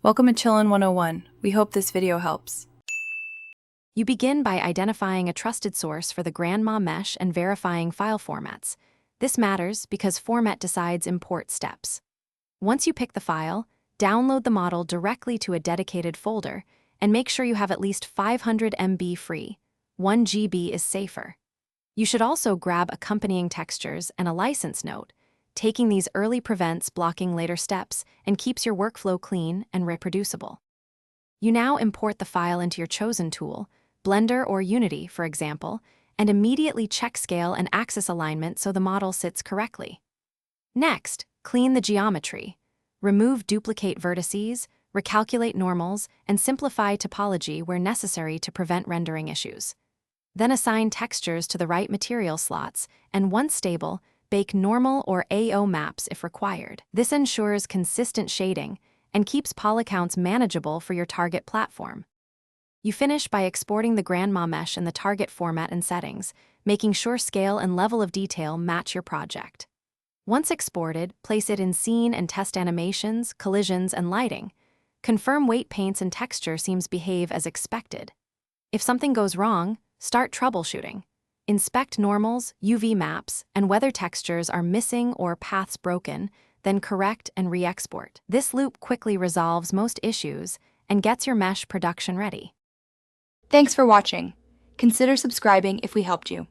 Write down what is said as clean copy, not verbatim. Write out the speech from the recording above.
Welcome to Chillin' 101. We hope this video helps. You begin by identifying a trusted source for the grandma mesh and verifying file formats. This matters because format decides import steps. Once you pick the file, download the model directly to a dedicated folder and make sure you have at least 500 MB free. 1 GB is safer. You should also grab accompanying textures and a license note. Taking these early prevents blocking later steps and keeps your workflow clean and reproducible. You now import the file into your chosen tool, Blender or Unity, for example, and immediately check scale and axis alignment so the model sits correctly. Next, clean the geometry. Remove duplicate vertices, recalculate normals, and simplify topology where necessary to prevent rendering issues. Then assign textures to the right material slots, and once stable, bake normal or AO maps if required. This ensures consistent shading and keeps polycounts manageable for your target platform. You finish by exporting the grandma mesh in the target format and settings, making sure scale and level of detail match your project. Once exported, place it in scene and test animations, collisions, and lighting. Confirm weight paints and texture seems behave as expected. If something goes wrong, start troubleshooting. Inspect normals, UV maps, and whether textures are missing or paths broken, then correct and re-export. This loop quickly resolves most issues and gets your mesh production ready. Thanks for watching. Consider subscribing if we helped you.